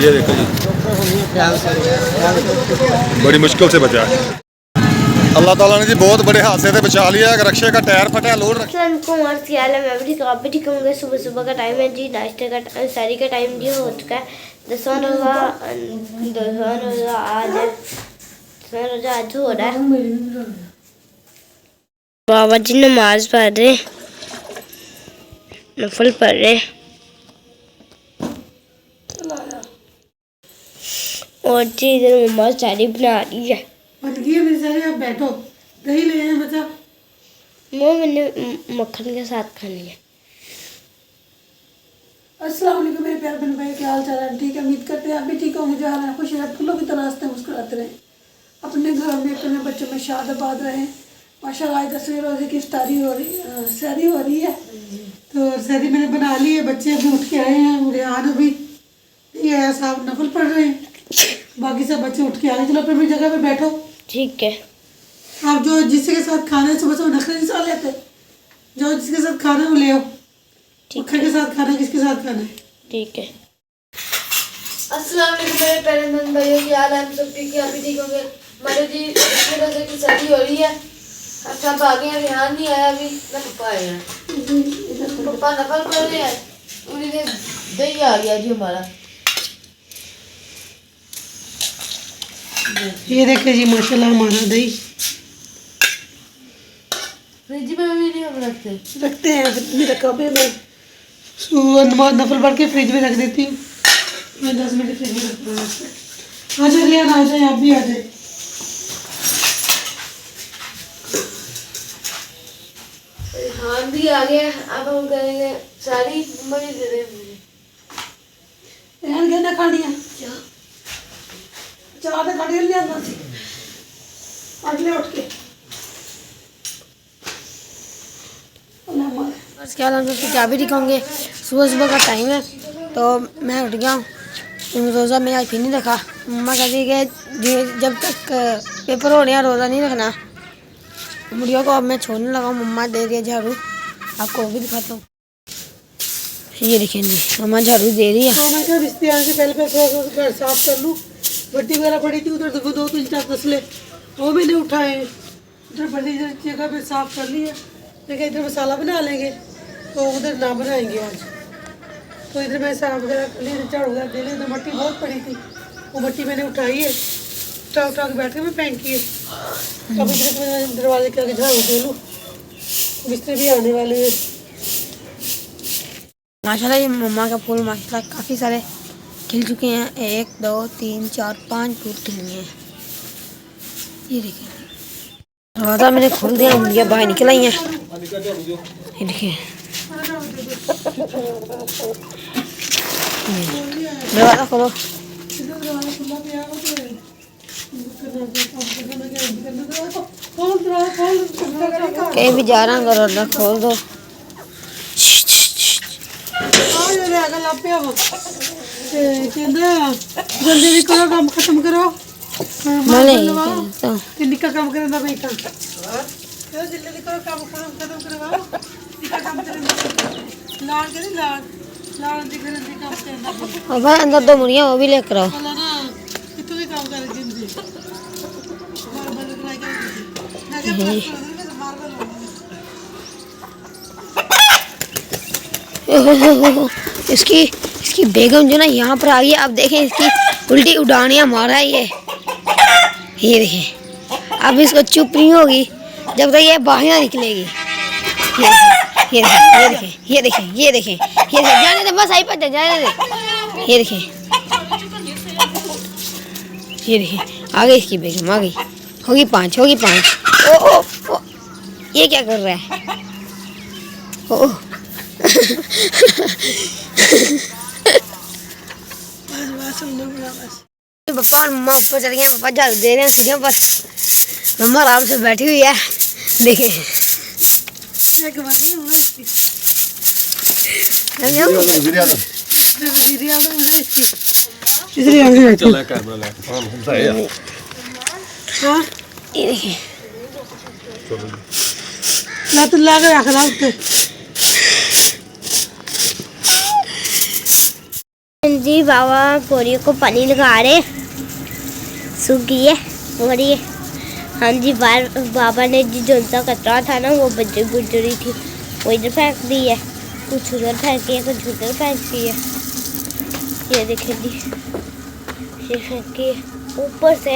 ये देखो जी, बड़ी मुश्किल से बचा है। अल्लाह ताला ने जी बहुत बड़े हादसे से बचा लिया। रक्शे का टायर फटा, लोड मैं भी ठीक आप भी ठीक होंगे। सुबह सुबह का टाइम है जी, नाश्ते का सारी का टाइम जी हो चुका है। दसवां रोज़ा आज हो रहा है। बाबा जी नमाज पढ़ रहे, नफल पढ़ रहे, और जी इधर मम्मा सारी बना रही है। बन गई है मेरी सारी। आप बैठो, दही ले आए बच्चा। वो मैंने मक्खन के साथ खानी है। अस्सलाम वालेकुम मेरे प्यारे बहन भाई, क्या हाल चाल है? ठीक है, उम्मीद करते हैं आप भी ठीक होंगे। जहाँ हैं खुश रहें, फूलों की तरह हंसते मुस्कुराते रहें, अपने घर में अपने बच्चों में शाद आबाद रहें। माशाल्लाह आज 10वें रोज़े की इफ्तारी हो रही, सहरी हो रही है। तो सहरी मैंने बना ली है। बच्चे अभी उठ के आए हैं। रेहान अभी नहीं आया, साहब नफल पढ़ रहे हैं। बाकी सब बच्चे उठ के आए। चलो अपनी जगह पे बैठो। ठीक है। आप जो जिसके साथ खाना है सुबह सुबह नखरे नहीं सा लेते, जो जिसके साथ खाना है वो ले आओ। मक्खन के साथ खाना है, किसके साथ खाना है? ठीक है। अस्सलाम वालेकुम मेरे प्यारे बहन भाइयों, क्या हाल है? हम सब ठीक है, अभी ठीक होंगे। हमारे जी इसमें रोज़े की शादी हो रही है। अब सब आ गए हैं। रेहान नहीं आया अभी, ना पप्पा आए हैं। पप्पा नफल पढ़ रहे हैं, उन्हीं ने दही आ गया जी हमारा। ये देखिए जी माशाल्लाह हमारा दही फ्रिज में भी नहीं हम रखते हैं। मेरा कप है, मैं नमाज नफल पढ़ के फ्रिज में रख देती हूँ। मैं 10 मिनट फ्रिज में रखता हूँ। आ जाए रियान, आ जाए, आप भी आ जाए। रेहान भी आ गया। अब हम करेंगे सारी मम्मी दे रहे मुझे। रियान क्या ना खानी है? चाह तो खानी नहीं आता सी। अगले उठ के बस क्या हम सबसे क्या भी ठीक होंगे। सुबह सुबह का टाइम है तो मैं उठ गया हूँ। रोज़ा मैं आज फिर नहीं रखा। मम्मा कहती है कि जब तक पेपर हो रहे हैं रोज़ा नहीं रखना। मुड़िया को अब मैं छोड़ने लगा हूँ। मम्मा दे रही है झाड़ू, आपको वो भी दिखाता हूँ। ये देखें जी, मम्मा झाड़ू दे रही है। तो मैं क्या रिश्ते आने से पहले घर साफ कर लूँ। भट्टी वगैरह पड़ी थी उधर, देखो 2-3-4 तसले वो मैंने उठाए। उधर बड़ी जगह पे साफ कर लिया। लेकिन इधर मसाला बना लेंगे तो उधर ना बनाएंगे आज। तो इधर मैं साफ वगैरह कर ली, झाड़ू वगैरह दे ली। इधर मट्टी बहुत पड़ी थी, वो मट्टी मैंने उठाई है। उठा के बैठ के मैं फेंकी है। अब इधर मैं दरवाजे के आगे झाड़ू दे लूँ, मिस्त्री भी आने वाले हैं। माशाल्लाह ये मम्मा का फूल माशाल्लाह काफ़ी सारे खिल चुके हैं। 1 2 3 4 5 फूल खिल गए हैं। ये देखिए दरवाज़ा मैंने खोल दिया, मुर्गियाँ बाहर निकल आई हैं। ये देखिए दरवाज़ा खोलो। कहीं भी जा रहा हूँ दरवाज़ा खोल दो। जल्दी करो, काम खत्म करो। निका काम करना भाई का जल्दी करो, काम खत्म करवाओ। निका काम करना लाड़ के नहीं लाड़ लाड़ दिख रहे हैं काम करना। और भाई अंदर 2 मुर्गियाँ वो भी लेकर आओ। बोला ना कितने भी काम कर जिम से मार बंद कराई कर ना जब मार बंद। इसकी बेगम जो ना यहाँ पर आ गई है। अब देखें इसकी उल्टी उड़ानियाँ मारा है ये देखें। अब इसको चुप नहीं होगी जब तक ये बाहर ना निकलेगी। ये देखें जाने दे, बस आई पर जाने दे। ये देखें आ गई इसकी बेगम, आ गई। होगी 5 ओ ये क्या कर रहा है? ओ पापा और मम्मा ऊपर चल गए। पापा झाड़ू दे रहे हैं सीढ़ियों पर, मम्मा आराम से बैठी हुई है। देखें ये देखें ला के रखना। बाबा बोरियों को पानी लगा रहे, सूख गई है और ये हाँ जी बाबा ने जी जो सा कचरा था ना वो बुजरी थी वो इधर फेंक दी है, कुछ उधर फेंकी है, कुछ उधर फेंकी है। ये देखिए जी ये फेंकी है ऊपर से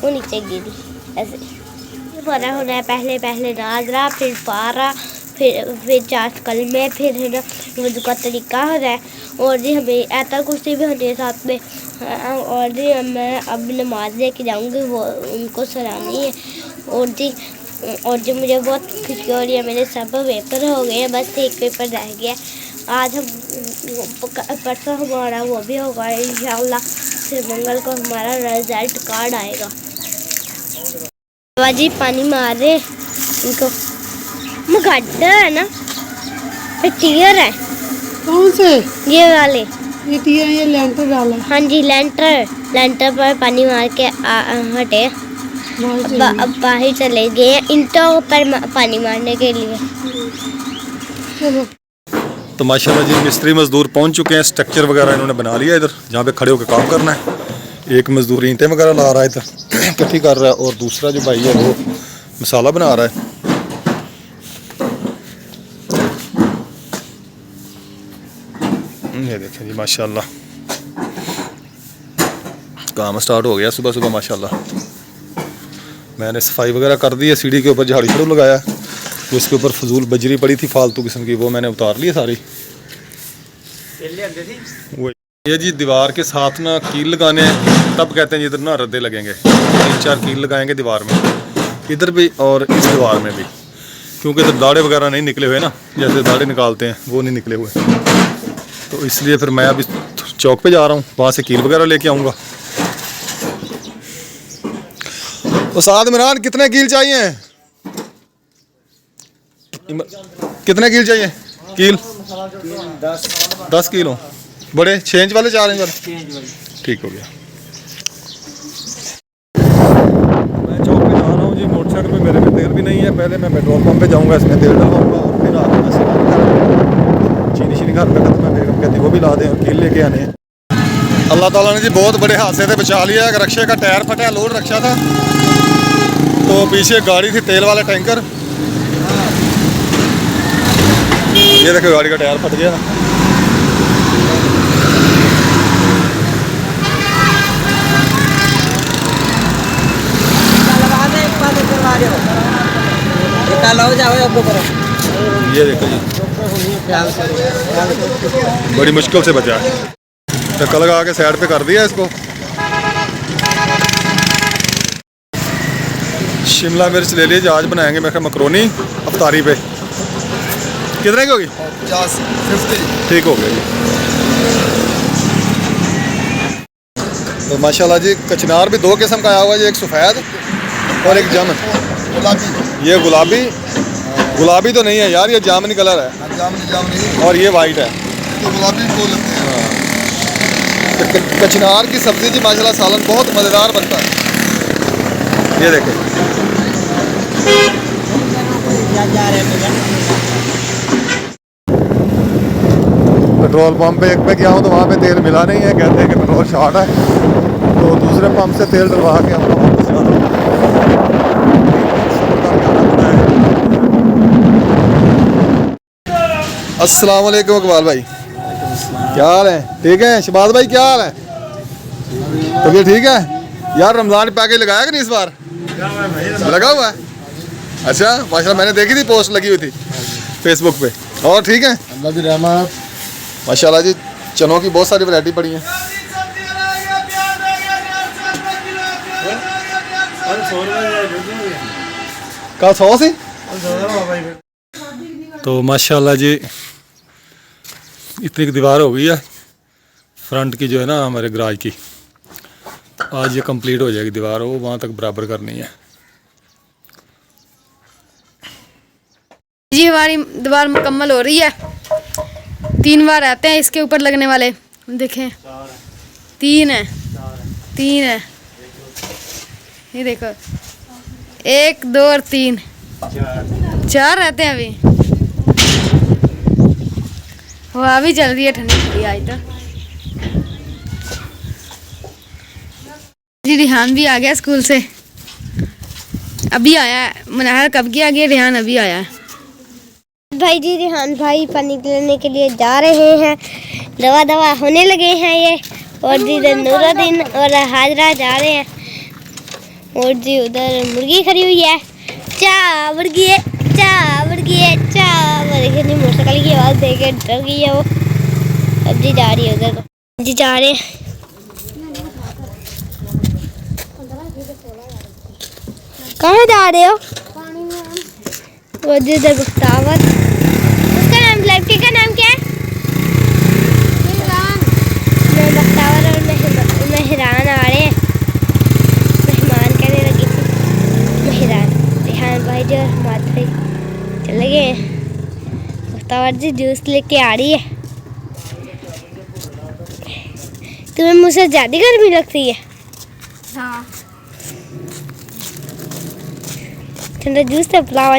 वो नीचे गिरी ऐसे। बड़ा होना है पहले पहले नाजरा फिर पारा फिर चार कलमे फिर है ना वजू का तरीका हो रहा है। और जी हमें ऐसा कुछ भी होने साथ में और जी मैं अब नमाज लेके जाऊंगी वो उनको सराहनी है। और जी मुझे बहुत खुशी हो रही है, मेरे सब पेपर हो गए हैं, बस एक पेपर रह गया। आज हम परसों हमारा वो भी होगा इंशाल्लाह, फिर मंगल को हमारा रिजल्ट कार्ड आएगा। बाबा जी पानी मार रहे इनको, गड्ढा है ना टीयर है। कौन से? ये वाले ये टीयर, ये लेंटर डाला। हाँ जी लेंटर पर पानी मार के हटे, अब बाहर चले गए ईंटों पर पानी मारने के लिए। चलो तो माशाल्लाह जी मिस्त्री मजदूर पहुंच चुके हैं, स्ट्रक्चर वगैरह इन्होंने बना लिया इधर जहाँ पे खड़े होकर काम करना है। एक मजदूर ईंटें वगैरह ला रहा है इधर इकट्ठी कर रहा है, और दूसरा जो भाई है वो मसाला बना रहा है। ये देखें जी माशाल्लाह काम स्टार्ट हो गया सुबह सुबह माशाल्लाह। मैंने सफाई वगैरह कर दी है, सीढ़ी के ऊपर झाड़ू झाड़ू लगाया, तो इसके ऊपर फजूल बजरी पड़ी थी फालतू किस्म की, वो मैंने उतार ली है सारी। वो ये जी दीवार के साथ ना कील लगाने हैं, तब कहते हैं इधर ना रद्दे लगेंगे, 3-4 कील लगाएंगे दीवार में, इधर भी और इस दीवार में भी, क्योंकि इधर दाढ़े वगैरह नहीं निकले हुए ना, जैसे दाढ़े निकालते हैं वो नहीं निकले हुए, तो इसलिए फिर मैं अभी चौक पे जा रहा हूँ, वहाँ से कील वगैरह लेके आऊँगा। उस्ताद इमरान कितने कील चाहिए? कितने कील चाहिए? कील 10 किलो। बड़े 6 इंच वाले 4 इंच वाले? ठीक हो गया। मैं चौक पे जा रहा हूँ जी, मोटरसाइकिल में मेरे में तेल भी नहीं है, पहले मैं पेट्रोल पंप पे जाऊँगा, इसमें तेल डलवाऊँगा और फिर आगे मैं चीनी शीनी घर पे खत्म है, बेगम कहती वो भी ला दें और कील लेके आने हैं। अल्लाह ताला ने जी बहुत बड़े हादसे से बचा लिया। एक रक्शे का टायर फटा, लोड रक्षा था, तो पीछे गाड़ी थी तेल वाला टैंकर, ये देखो गाड़ी का टायर फट गया। ये देखो जी बड़ी मुश्किल से बचा है, धक्का लगा के साइड पे कर दिया इसको। शिमला मिर्च ले लीजिए, आज बनाएंगे मैं मकरोनी अफ्तारी पे। कितने की होगी? 50 ठीक हो गया जी। तो माशाल्लाह जी कचनार भी 2 किस्म का आया हुआ है, एक सफ़ेद और एक जामन। ये गुलाबी तो नहीं है यार, ये जामनी कलर है, जामनी और ये वाइट है, तो गुलाबी बोल लेते हैं। तो कचनार की सब्ज़ी जी माशाल्लाह सालन बहुत मज़ेदार बनता है। ये देखें पेट्रोल पंप पे एक पे गया हूँ तो वहाँ पे तेल मिला नहीं है, कहते हैं कि पेट्रोल शॉर्ट है, तो दूसरे पंप से तेल डलवा के अपना वापस जा रहा हूँ। अस्सलाम वालेकुम इकबाल भाई, क्या हाल है? ठीक है। शबाज भाई क्या हाल है? तबीयत ठीक है यार? रमज़ान पैकेज लगाया कि नहीं इस बार? लगा हुआ है? अच्छा माशाल्लाह, मैंने देखी थी पोस्ट लगी हुई थी फेसबुक पे। और ठीक है अल्लाह की रहमत माशाल्लाह जी। चनों की बहुत सारी वैरायटी पड़ी है। कल 100 से तो माशाल्लाह जी इतनी दीवार हो गई है फ्रंट की, जो है ना हमारे गराज की, आज ये कंप्लीट हो जाएगी दीवार, वो वहाँ तक बराबर करनी है जी। हमारी दीवार मुकम्मल हो रही है, 3 बार आते हैं इसके ऊपर लगने वाले, देखें 3 है, ये देखो 1 2 और 3 4 रहते हैं। अभी हवा भी चल रही है ठंडी ठंडी आज तो। जी रिहान भी आ गया स्कूल से, अभी आया है। मुनाहर कब की आ गया, रिहान अभी आया है। भाई जी रिहान भाई पानी लेने के लिए जा रहे हैं, दवा दवा होने लगे हैं ये। और जी इधर नूरुद्दीन और हाजरा जा रहे हैं। और जी उधर मुर्गी खड़ी हुई है, चा मुर्गी है, चा मुर्गी है, चा मुर्गी। मोटरसाइकिल की आवाज़ दे के डर गई है वो। अब जी जा रही है उधर को, जी जा रहे हैं। कहाँ जा रहे हो? वो जी इधर बख्तावर, उसका नाम लड़के का नाम क्या है? मैं बख्तावर और मेहरान आ रहे हैं। मेहमान कहने लगी थी मेहरान। रिहान भाई जो हमारे भाई चले गए हैं। बख्तावर जी जूस लेके आ रही है। तुम्हें मुझसे ज़्यादा गर्मी लगती है? हाँ। ठंडा जूस तो पिलाओ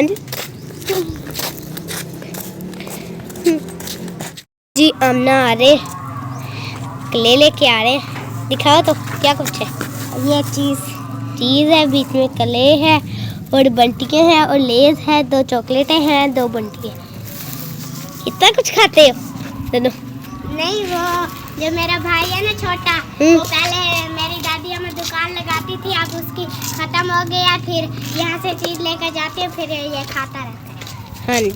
जी। आमना आ रहे, कले लेके आ रहे। दिखाओ तो क्या कुछ है। ये चीज़ है, बीच में कले है और बंटियाँ हैं और लेज है, 2 चॉकलेटें हैं, 2 बंटियाँ। इतना कुछ खाते हो दोनों? नहीं, वो जो मेरा भाई है ना छोटा, वो पहले मेरी दादी हमें दुकान लगाती थी, अब उसकी खत्म हो गया, फिर यहाँ से चीज लेकर जाते हैं, फिर ये खाता रहता है। हाँ जी,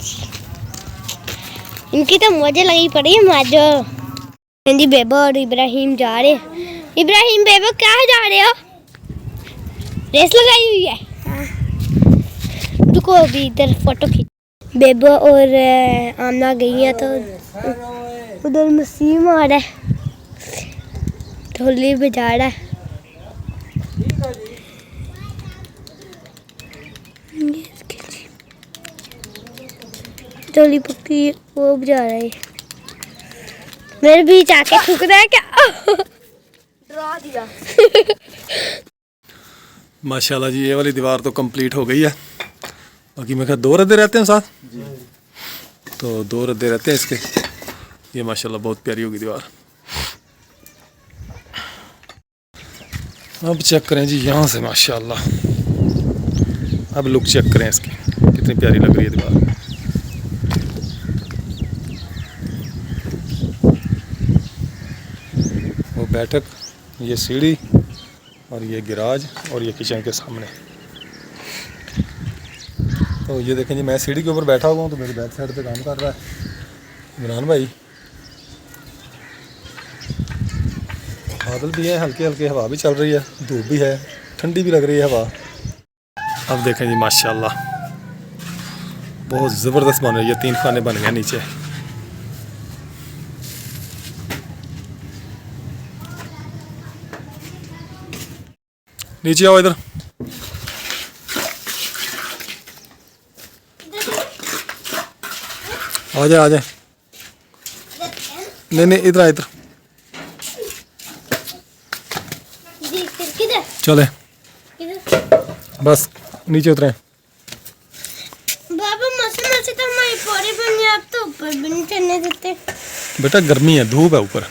इनकी तो मजे लगी पड़ी है माजो। हाँ जी, बेबो और इब्राहिम जा रहे। इब्राहिम बेबो क्या जा रहे हो? रेस लगाई हुई है। रुको अभी इधर फोटो खींच। बेबो और आमना गई है तो उधर मसीम आ रहा है, ढोली बजा रहा है। ढोली पक्की वो बजा रहा है। मेरे बीच आके ठुक रहा है क्या? डरा दिया। माशाल्लाह जी, ये वाली दीवार तो कंप्लीट हो गई है। बाकी मैं कहा 2 रद्दे रहते हैं साथ, तो 2 रद्दे रहते हैं इसके। ये माशाल्लाह बहुत प्यारी होगी दीवार। अब चेक करें जी यहाँ से, माशाल्लाह अब लुक चेक करें इसकी, कितनी प्यारी लग रही है दीवार। वो बैठक, ये सीढ़ी और ये गिराज और ये किचन के सामने। तो ये देखें जी, मैं सीढ़ी के ऊपर बैठा हुआ हूँ, तो मेरी बैक साइड पे काम कर रहा है इमरान भाई। बादल भी है, हल्की हल्की हवा भी चल रही है, धूप भी है, ठंडी भी लग रही है हवा। अब देखें जी माशाल्लाह बहुत ज़बरदस्त बन रही है। 3 खाने बन गए नीचे। नीचे आओ इधर। आ जाए आ जाए। नहीं नहीं, इधर आ इधर। चले बस नीचे उतरे। बाबा मौसम ऐसे तो हमारी पौड़ी बन गई, आप तो ऊपर भी नहीं चढ़ने देते। बेटा गर्मी है, धूप है ऊपर।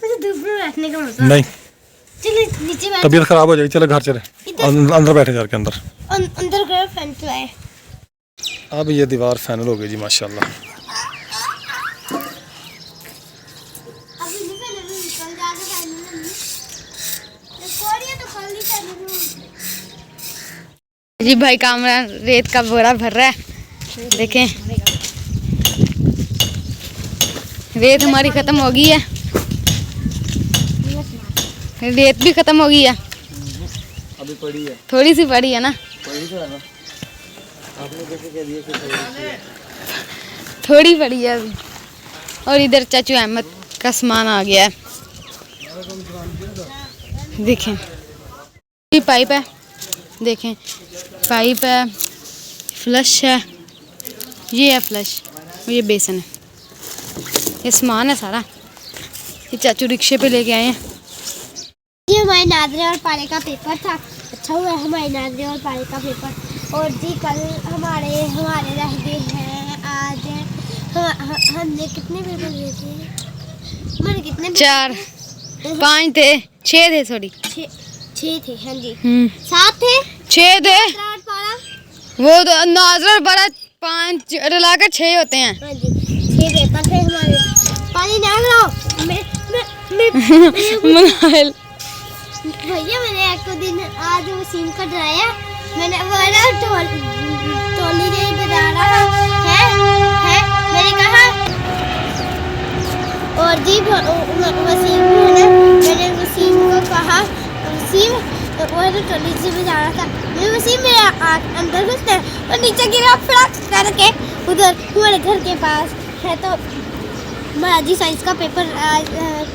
मुझे धूप में बैठने का मजा नहीं, चलिए नीचे बैठ। तबीयत खराब हो जाएगी, चले घर चले। अंदर बैठे जाके अंदर। अंदर गए फैन चलाए। अब ये दीवार फाइनल हो गई जी माशाल्लाह। अभी नहीं पहले भी निकल जाके पहले कोरिया तो कल ही पहले। जी भाई कामरान रेत का बोरा भर रहा है। देखें रेत हमारी खत्म हो गई है, रेत भी खत्म हो गई है। अभी पड़ी है, थोड़ी सी पड़ी है ना, पड़ी तो है ना। आपने कैसे कह दिया कि थोड़ी पड़ी है अभी। और इधर चाचू अहमद का सामान आ गया है। देखें ये पाइप है, देखें पाइप है, फ्लश है, ये है फ्लश, ये बेसन है, ये सामान है सारा। ये चाचू रिक्शे पे लेके आए हैं। ये हमारे नादरे और पारे का पेपर था। अच्छा हुआ हमारे नादरे और पारे का पेपर। और जी कल हमारे रह गए हैं। आज हमने कितने पेपर दिए थे? हमारे कितने 4 5 थे, 6 थे, सॉरी 6 थे। हाँ जी। 7 थे। 6 थे और पारा। वो तो नाजर बड़ा 5 मिलाकर 6 होते हैं। हाँ जी 6 पेपर थे हमारे। पानी ना लाओ। मैं मनाइल भैया मैंने एक दिन आज वसीम का डराया। मैंने बोला टोली नहीं बजा रहा है मैंने कहा। और जी वसीम ने मैंने वसीम को कहा वसीम वो तो टोली से बजा रहा था। मैंने वसीम मेरे अंदर घुसते और नीचे गिरा फड़क करके उधर हमारे घर के पास है। तो हमारा जी साइंस का पेपर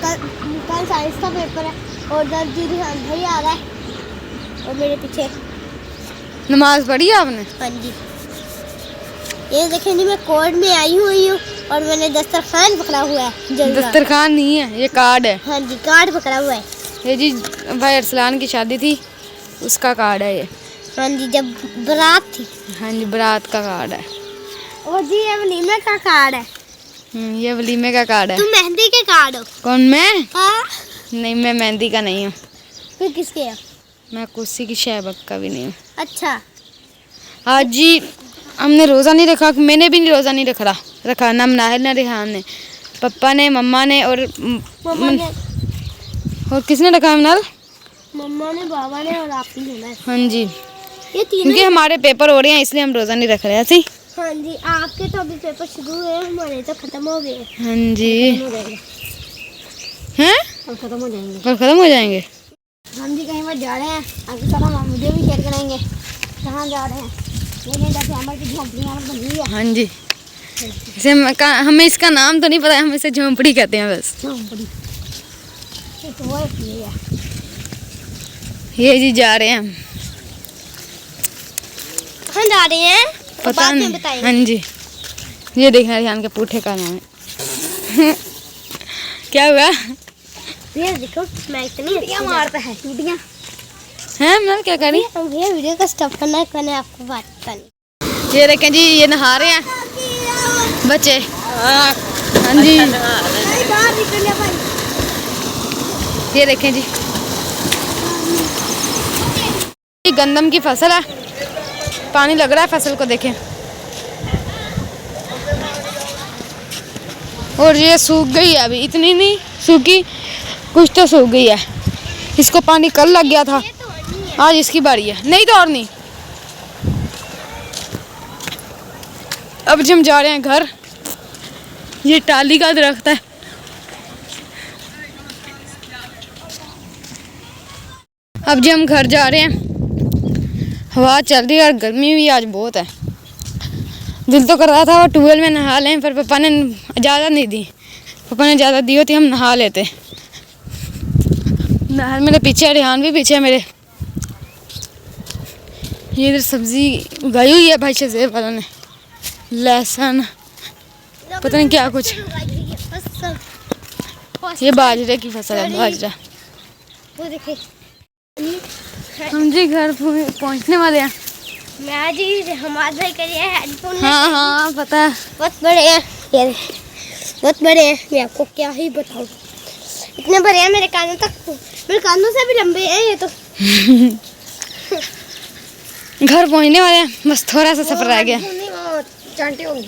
कल साइंस का पेपर है और जी रिहान भाई आ रहा है और मेरे पीछे। नमाज पढ़ी आपने? हाँ जी ये देखें जी मैं कोर्ट में आई हुई हूँ और मैंने दस्तरखान पकड़ा हुआ है। दस्तरखान नहीं है, ये कार्ड है। हाँ जी कार्ड पकड़ा हुआ है। ये जी भाई अरसलान की शादी थी उसका कार्ड है ये। हाँ जी जब बारात थी। हाँ जी बारात का कार्ड है। और जी ये वलीमे का कार्ड है। ये वलीमे का कार्ड है। तुम मेहंदी के कार्ड हो? कौन मैं? हाँ नहीं मैं मेहंदी का नहीं हूँ। फिर किसके हो? मैं कुर्सी की शहबक का भी नहीं हूँ। अच्छा आज जी हमने रोज़ा नहीं रखा, मैंने भी नहीं रोज़ा नहीं रखा ना मनाहिल ना रिहान ने। पापा ने, मम्मा ने और किसने रखा है मनाल? मम्मा ने, बाबा ने और आप ही है। हाँ जी ये तीनों। क्योंकि हमारे पेपर हो रहे हैं इसलिए हम रोज़ा नहीं रख रहे हैं। हाँ जी आपके तो अभी पेपर शुरू हुए हमारे तो खत्म हो गए। हाँ जी हैं और ख़त्म हो जाएंगे। कल ख़त्म हो जाएंगे। हम जी कहीं पर जा रहे हैं आगे सारा हम वीडियो भी शेयर करेंगे कहाँ जा रहे हैं। लेकिन जैसे हमारी की झोंपड़ी यहाँ पर बनी हुई है। हाँ जी इसे हमें इसका नाम तो नहीं पता है, हम इसे झोंपड़ी कहते हैं बस। झोंपड़ी तो वो ये है। ये जी जा रहे हैं हम। कहाँ जा रहे हैं पता बाद में नहीं। बताएंगे। हाँ जी ये देखना रिहान के पूठे का नाम है। क्या हुआ ये देखो मैं इतनी मारता है टूटियाँ। हैं मैं क्या करी? भैया वीडियो का स्टॉप करना है मैंने आपको बात करनी। ये देखें जी ये नहा रहे हैं बच्चे। हाँ जी ये देखें जी ये गंदम की फसल है, पानी लग रहा है फसल को देखें। और ये सूख गई है अभी, इतनी नहीं सूखी कुछ तो सूख गई है। इसको पानी कल लग गया था, आज इसकी बारी है। नहीं तो और नहीं। अब हम जा रहे हैं घर। ये टाली का दरख्त है। अब जी हम घर जा रहे हैं। हवा चल रही है और गर्मी भी आज बहुत है। दिल तो कर रहा था वो ट्यूबवेल में नहा लें पर पापा ने इजाज़त नहीं दी। पापा ने इजाज़त दी होती हम नहा लेते। नहर मेरे पीछे, रिहान भी पीछे है मेरे। ये इधर सब्जी उगाई हुई है भाई शेज़ेब वालों ने, लहसुन पता नहीं क्या कुछ। ये बाजरे की फसल है, बाजरा। वो देखिए हम जी घर पहुंचने वाले हैं। मैं जी हमारे भाई करिए हेडफोन। हाँ हाँ पता है। बहुत बड़े हैं ये, बहुत बड़े हैं। मैं आपको क्या ही बताऊं, इतने बड़े हैं मेरे कानों तक, मेरे कानों से भी लंबे हैं ये तो। घर पहुंचने वाले हैं, बस थोड़ा सा सफर रह गया। चांटे होंगी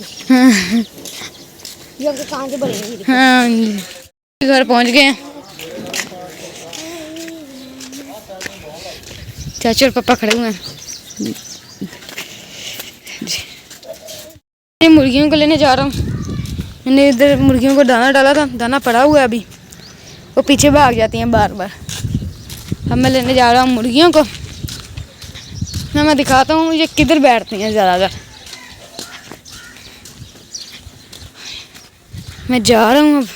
ये कान के बड़े हैं। हाँ जी घर पहुंच गए हैं। चाचू और पापा खड़े हुए हैं। ये मुर्गियों को लेने जा रहा हूँ। मैंने इधर मुर्गियों को दाना डाला था, दाना पड़ा हुआ है अभी, वो पीछे भाग जाती हैं बार बार। अब मैं लेने जा रहा हूँ मुर्गियों को। मैं दिखाता हूँ ये किधर बैठती हैं ज़्यादातर। मैं जा रहा हूँ अब।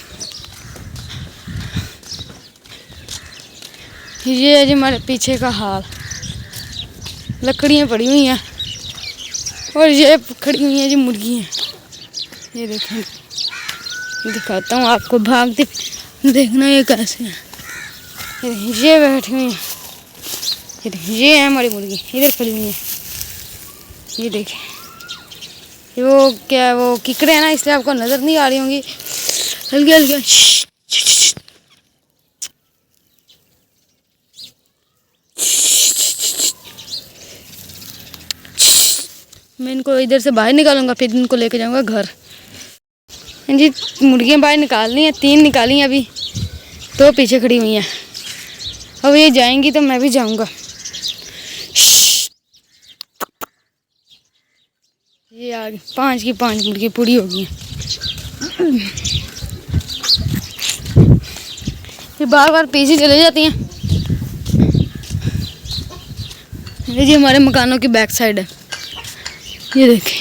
ये है जी हमारे पीछे का हाल। लकड़ियाँ पड़ी हुई हैं और ये खड़ी हुई हैं जी मुर्गियाँ। ये देखें, दिखाता हूँ आपको, भागते देखना ये कैसे है। ये बैठी हुई हैं, ये है हमारी मुर्गी, इधर खड़ी हुई है। ये देखें, वो क्या वो किकड़े हैं ना, इसलिए आपको नज़र नहीं आ रही होंगी। हल्के हल्के मैं इनको इधर से बाहर निकालूंगा, फिर इनको लेके जाऊंगा घर। हाँ जी, मुर्गियाँ बाहर निकालनी है, 3 निकाली हैं अभी, 2 पीछे खड़ी हुई हैं। अब ये जाएंगी तो मैं भी जाऊंगा। ये आगे 5 की 5 मुर्गी पूरी हो गई हैं। ये बार बार पीछे चले जाती हैं। ये जी हमारे मकानों की बैक साइड है, ये देखिए।